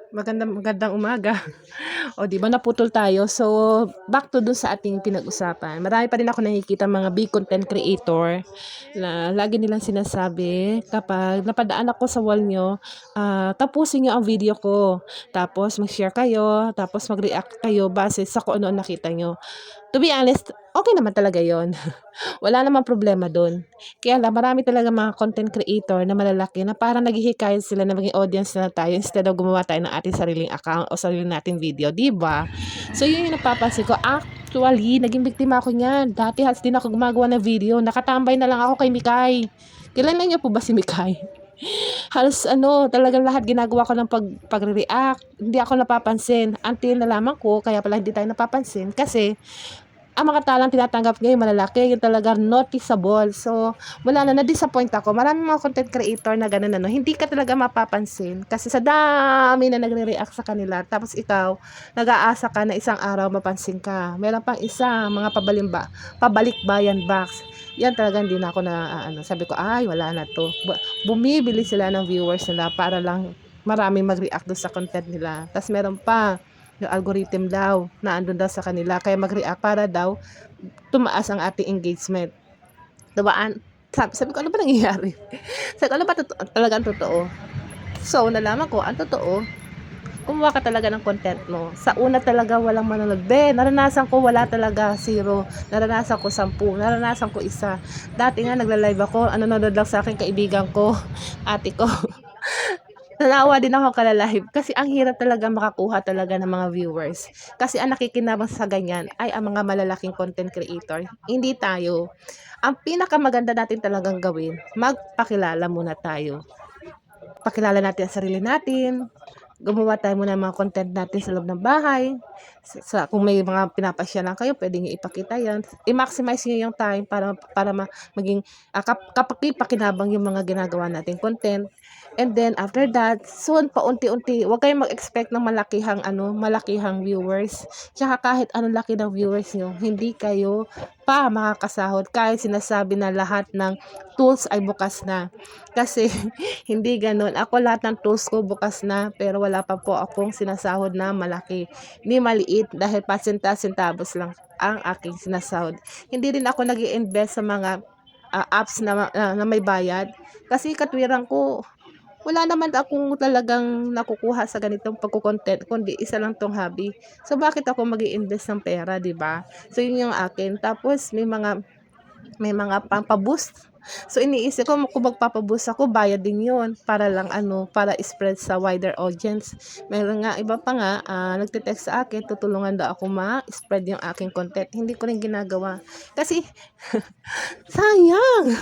Magandang umaga. O 'di ba naputol tayo. So, back to dun sa ating pinag-usapan. Marami pa rin ako nakikitang mga big content creator na lagi nilang sinasabi kapag napadaan ako sa wall niyo, tapusin niyo ang video ko. Tapos mag-share kayo, tapos mag-react kayo base sa kung ano ang nakita niyo. To be honest, okey naman talaga yon. Wala namang problema dun. Kaya lang marami talagang mga content creator na malalaki na parang naghihikayat sila na maging audience na tayo instead of gumawa tayo ng ating sariling account o sarili nating video, 'di ba? So yun yung napapansin ko. Actually, naging biktima ako niyan. Dati halos din ako gumagawa ng video, nakatambay na lang ako kay Mikay. Kilala niyo po ba si Mikay? Halos ano, talagang lahat ginagawa ko ng pagre-react. Hindi ako napapansin until nalaman ko kaya pala hindi tayo napapansin kasi ang mga talang tinatanggap ngayon malalaki, yung talagang noticeable. So, wala na, na-disappoint ako. Maraming mga content creator na gano'n ano, hindi ka talaga mapapansin kasi sa dami na nagre-react sa kanila. Tapos ikaw, nag-aasa ka na isang araw mapansin ka. Meron pang isa, mga pabalikbayan box. Yan talaga hindi na ako na ano, sabi ko, ay wala na to. Bumibili sila ng viewers nila para lang maraming mag-react doon sa content nila. Tapos meron pa, yung algorithm daw na andun daw sa kanila kaya mag-react para daw tumaas ang ating engagement. Diba? Sabi ko, ano ba nangyayari? Sabi ko, ano ba talagang totoo? So, nalaman ko, ang totoo, kumuha ka talaga ng content mo. Sa una talaga walang manonood. Naranasan ko wala talaga, zero. Naranasan ko 10. Naranasan ko isa. Dati nga nagla-live ako, nanonood lang sa akin kaibigan ko, ate ko. Nanawa din ako kala-live kasi ang hirap talaga makakuha talaga ng mga viewers. Kasi ang nakikinabang sa ganyan ay ang mga malalaking content creator, hindi tayo. Ang pinakamaganda natin talagang gawin, magpakilala muna tayo. Pakilala natin ang sarili natin, gumawa tayo muna ng mga content natin sa loob ng bahay. Kung may mga pinapasyalan kayo, pwede nyo ipakita yan. I-maximize nyo yung time para maging kapakipakinabang yung mga ginagawa natin content. And then after that, soon paunti-unti, huwag kayong mag-expect ng malakihang viewers. Tsaka kahit anong laki ng viewers nyo, hindi kayo pa makakasahod kahit sinasabi na lahat ng tools ay bukas na. Kasi hindi ganoon. Ako lahat ng tools ko bukas na pero wala pa po akong sinasahod na malaki. Hindi maliit dahil pasinta-sintabos lang ang aking sinasahod. Hindi rin ako nag-i-invest sa mga apps na may bayad. Kasi katwiran ko, wala naman akong talagang nakukuha sa ganitong pagko-content kundi isa lang 'tong hobby. So bakit ako mag-i-invest ng pera, 'di ba? So yun yung akin. Tapos may mga pampa-boost. So iniisip ko kung magpapa-boost ako, bayad din 'yun para lang ano, para spread sa wider audience. Meron nga iba pa nga nagte-text sa akin, tutulungan daw ako ma-spread yung aking content. Hindi ko rin ginagawa kasi sayang.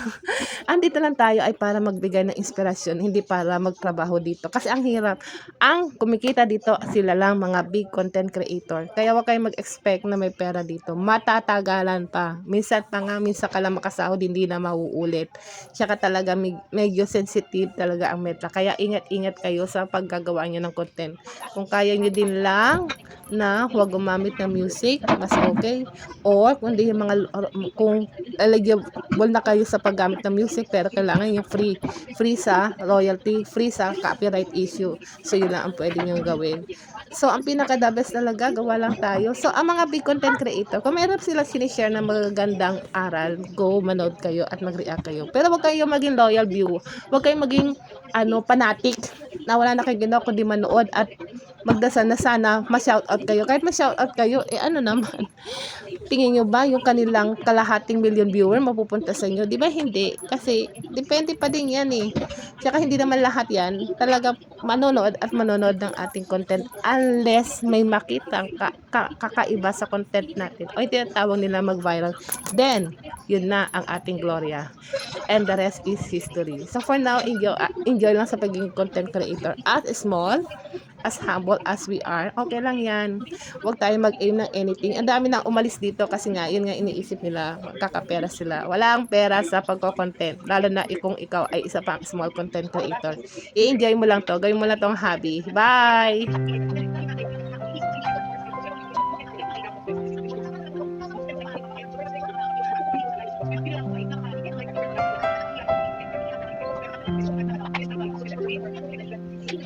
Andito lang tayo ay para magbigay ng inspirasyon, hindi para magtrabaho dito. Kasi ang hirap. Ang kumikita dito, sila lang mga big content creator. Kaya huwag kayong mag-expect na may pera dito. Matatagalan pa. Minsan ka lang makasahod, hindi na mauulit. Tsaka talaga medyo sensitive talaga ang meta. Kaya ingat-ingat kayo sa paggagawa nyo ng content. Kung kaya nyo din lang na huwag gumamit ng music, mas okay. Or kung eligible na kayo sa paggamit ng music pero kailangan yung free sa royalty, free sa copyright issue. So yun lang ang pwede nyo gawin. So ang pinaka-the best talaga, gawa lang tayo. So ang mga big content creator, kung meron sila sinishare na magagandang aral, go manood kayo at mag-react kayo. Pero wag kayo maging loyal view. Wag kayong maging fanatic na wala na kayo ginawa kundi manood at magdasal na sana ma-shoutout kayo. Kahit ma-shoutout kayo, ano naman, tingin nyo ba yung kanilang kalahating million viewer mapupunta sa inyo? Di ba hindi? Kasi depende pa din yan eh. Tsaka hindi naman lahat yan talaga manonood at manonood ng ating content unless may makita kakaiba sa content natin o yung tinatawag nila mag-viral. Then, yun na ang ating gloria. And the rest is history. So for now, enjoy lang sa pagiging content creator. As small, as humble as we are, okay lang yan. Huwag tayo mag-aim ng anything. Ang dami nang umalis dito kasi nga, yun nga iniisip nila, magkakapera sila. Wala ang pera sa pagko-content, lalo na kung ikaw ay isa pang small content creator. I-enjoy mo lang to, gawin mo lang tong hobby. Bye!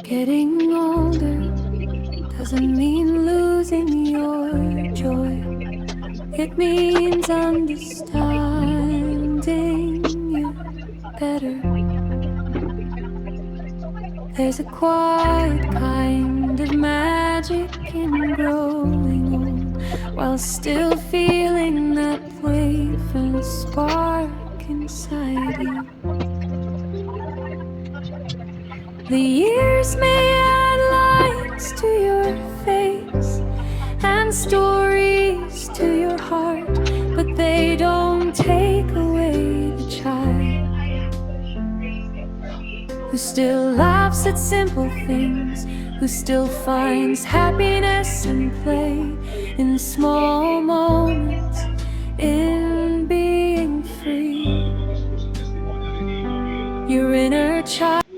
Getting older, doesn't mean losing your joy. It means understanding you better. There's a quiet kind of magic in growing old, while still feeling that playful spark inside you. The years may add lines to your face and stories to your heart, but they don't take away the child who still laughs at simple things, who still finds happiness and play in small moments, in being free. Your inner child